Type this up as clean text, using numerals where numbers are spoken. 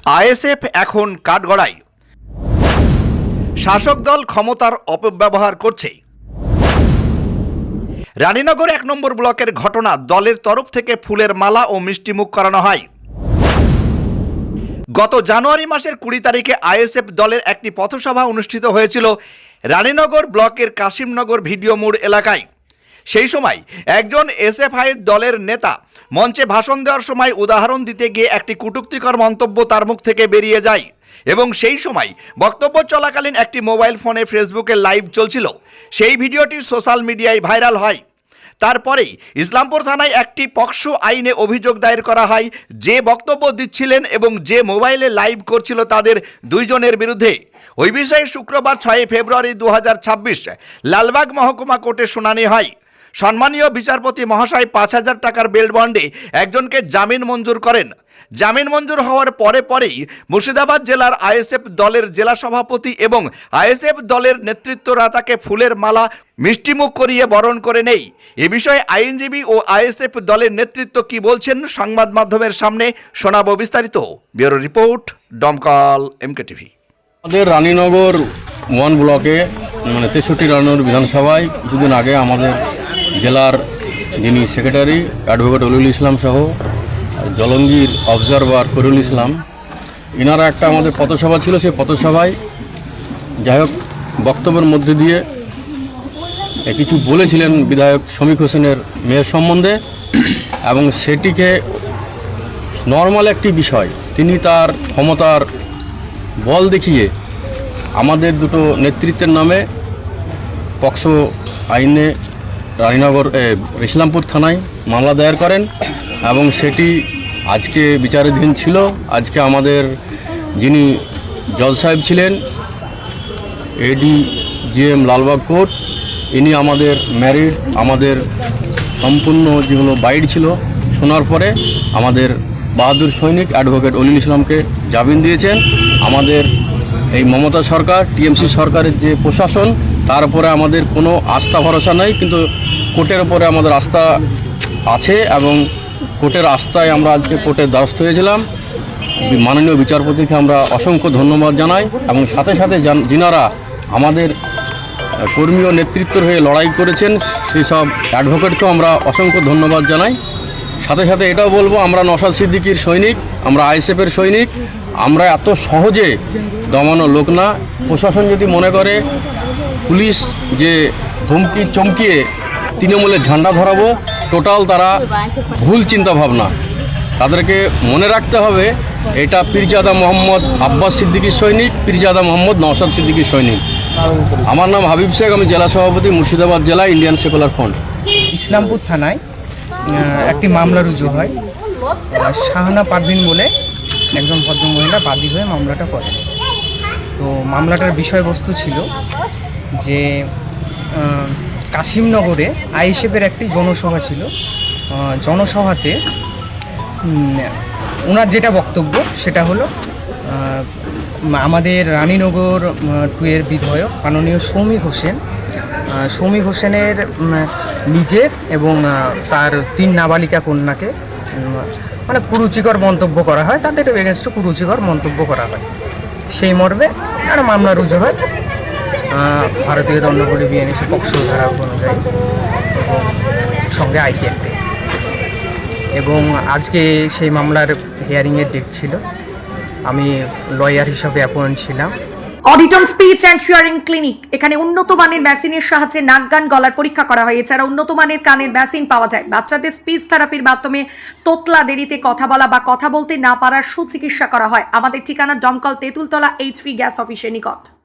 ISF এখন কাঠগড়ায়, শাসক দল ক্ষমতার অপব্যবহার করছে। রানীনগর ১ নম্বর ব্লকের ঘটনা, দলের তরফ থেকে ফুলের মালা ও মিষ্টিমুখ করানো হয়। গত জানুয়ারি মাসের ২০ তারিখে আইএসএফ দলের একটি পথসভা অনুষ্ঠিত হয়েছিল রানীনগর ব্লকের কাশিমনগর ভিডিও মোড় এলাকায়। সেই সময় একজন এসএফআই দলের নেতা মঞ্চে ভাষণ দেওয়ার সময় উদাহরণ দিতে গিয়ে একটি কটূক্তিকর মন্তব্য তার মুখ থেকে বেরিয়ে যায় এবং সেই সময় বক্তব্য চলাকালীন একটি মোবাইল ফোনে ফেসবুকে লাইভ চলছিল। সেই ভিডিওটি সোশ্যাল মিডিয়ায় ভাইরাল হয়। তারপরেই ইসলামপুর থানায় একটি পক্সো আইনে অভিযোগ দায়ের করা হয় যে বক্তব্য দিচ্ছিলেন এবং যে মোবাইলে লাইভ করছিল তাদের দুইজনের বিরুদ্ধে। ওই বিষয়ে শুক্রবার ৬ ফেব্রুয়ারি ২০২৬ লালবাগ মহকুমা কোর্টে শুনানি হয়। সম্মানীয় বিচারপতি মহাশয় ৫,০০০ টাকার বেল বন্ডে একজনকে জামিন মঞ্জুর করেন। জামিন মঞ্জুর হওয়ার পরেই মুর্শিদাবাদ জেলার আইএসএফ দলের জেলা সভাপতি এবং আইএসএফ দলের নেতৃত্বরা তাকে ফুলের মালা মিষ্টিমুখ করিয়ে বরণ করে নেই। এ বিষয়ে আইনজীবী ও আইএসএফ দলের নেতৃত্ব কি বলছেন সংবাদ মাধ্যমের সামনে শোনাবো বিস্তারিত। ব্যুরো রিপোর্ট, দমকল এমকে টিভি। আমাদের রানীনগর 1 ব্লকে ৬৩ রানীনগর বিধানসভায় কিছুদিন আগে আমাদের জেলার যিনি সেক্রেটারি অ্যাডভোকেট অলিউল ইসলাম সহ জলঙ্গির অবজারভার ফরিউল ইসলাম, এনারা একটা আমাদের পথসভা ছিল। সেই পথসভায় যাই হোক বক্তব্যের মধ্যে দিয়ে কিছু বলেছিলেন বিধায়ক শমীক হোসেনের মেয়ের সম্বন্ধে এবং সেটিকে নর্মাল একটি বিষয় তিনি তার ক্ষমতার বল দেখিয়ে আমাদের দুটো নেতৃত্বের নামে পক্সো আইনে রানীনগর ইসলামপুর থানায় মামলা দায়ের করেন এবং সেটি আজকে বিচারাধীন ছিল। আজকে আমাদের যিনি জজ সাহেব ছিলেন এডিজিএম লালবাগ কোর্ট, ইনি আমাদের ম্যারিড, আমাদের সম্পূর্ণ যেগুলো বাইট ছিল শোনার পরে আমাদের বাহাদুর সৈনিক অ্যাডভোকেট অলিউল ইসলামকে জামিন দিয়েছেন। আমাদের এই মমতা সরকার, টিএমসি সরকারের যে প্রশাসন, তার উপরে আমাদের কোনো আস্থা ভরসা নেই, কিন্তু কোর্টের ওপরে আমাদের আস্থা আছে এবং কোর্টের আস্থায় আমরা আজকে কোর্টের দ্বারস্থ হয়েছিলাম। মাননীয় বিচারপতিকে আমরা অসংখ্য ধন্যবাদ জানাই এবং সাথে সাথে যিনারা আমাদের কর্মী ও নেতৃত্বের হয়ে লড়াই করেছেন সেই সব অ্যাডভোকেটকেও আমরা অসংখ্য ধন্যবাদ জানাই। সাথে সাথে এটাও বলবো, আমরা নওশাদ সিদ্দিকীর সৈনিক, আমরা আইএসএফের সৈনিক, আমরা এত সহজে দমানো লোক না। প্রশাসন যদি মনে করে পুলিশ যে ধমকি চমকিয়ে তৃণমূলের ঝান্ডা ধরাবো, টোটাল তারা ভুল চিন্তাভাবনা। তাদেরকে মনে রাখতে হবে এটা পীরজাদা মোহাম্মদ আব্বাস সিদ্দিকীর সৈনিক, পীরজাদা মোহাম্মদ নওশাদ সিদ্দিকীর সৈনিক। আমার নাম হাবিব শেখ, আমি জেলা সভাপতি মুর্শিদাবাদ জেলা ইন্ডিয়ান সেকুলার ফ্রন্ট। ইসলামপুর থানায় একটি মামলা রুজু হয়। শাহানা পারভিন বলে একজন ভদ্রমহিলা বাদী হয়ে মামলাটা করেন। তো মামলাটার বিষয়বস্তু ছিল যে কাশিমনগরে আইএসএফের একটি জনসভা ছিল। জনসভাতে ওনার যেটা বক্তব্য সেটা হলো আমাদের রানীনগর 2 এর বিধায়ক মাননীয় শমীক হোসেনের নিজের এবং তার 3 নাবালিকা কন্যাকে কুরুচিকর মন্তব্য করা হয়, তাদের এগেনস্টে কুরুচিকর মন্তব্য করা হয়। সেই মর্মে একটা মামলা রুজু হয় ভারতীয় দণ্ডবিধি বিএনএসি পক্সো ধারা অনুযায়ী এবং সঙ্গে আইটি অ্যাক্টে। এবং আজকে সেই মামলার হিয়ারিংয়ের ডেট ছিল। আমি লয়ার হিসাবে অ্যাপয়েন্ট ছিলাম। অডিটন স্পিচ অ্যান্ড হিয়ারিং ক্লিনিক, এখানে উন্নত মানের মেশিনের সাহায্যে নাক গান গলার পরীক্ষা করা হয়। এছাড়া উন্নত মানের কানের মেশিন পাওয়া যায়। বাচ্চাদের স্পিচ থেরাপির মাধ্যমে তোতলা দেরিতে কথা বলা বা কথা বলতে না পারার সুচিকিৎসা করা হয়। আমাদের ঠিকানা দমকল তেঁতুলতলা HV গ্যাস অফিসের নিকট।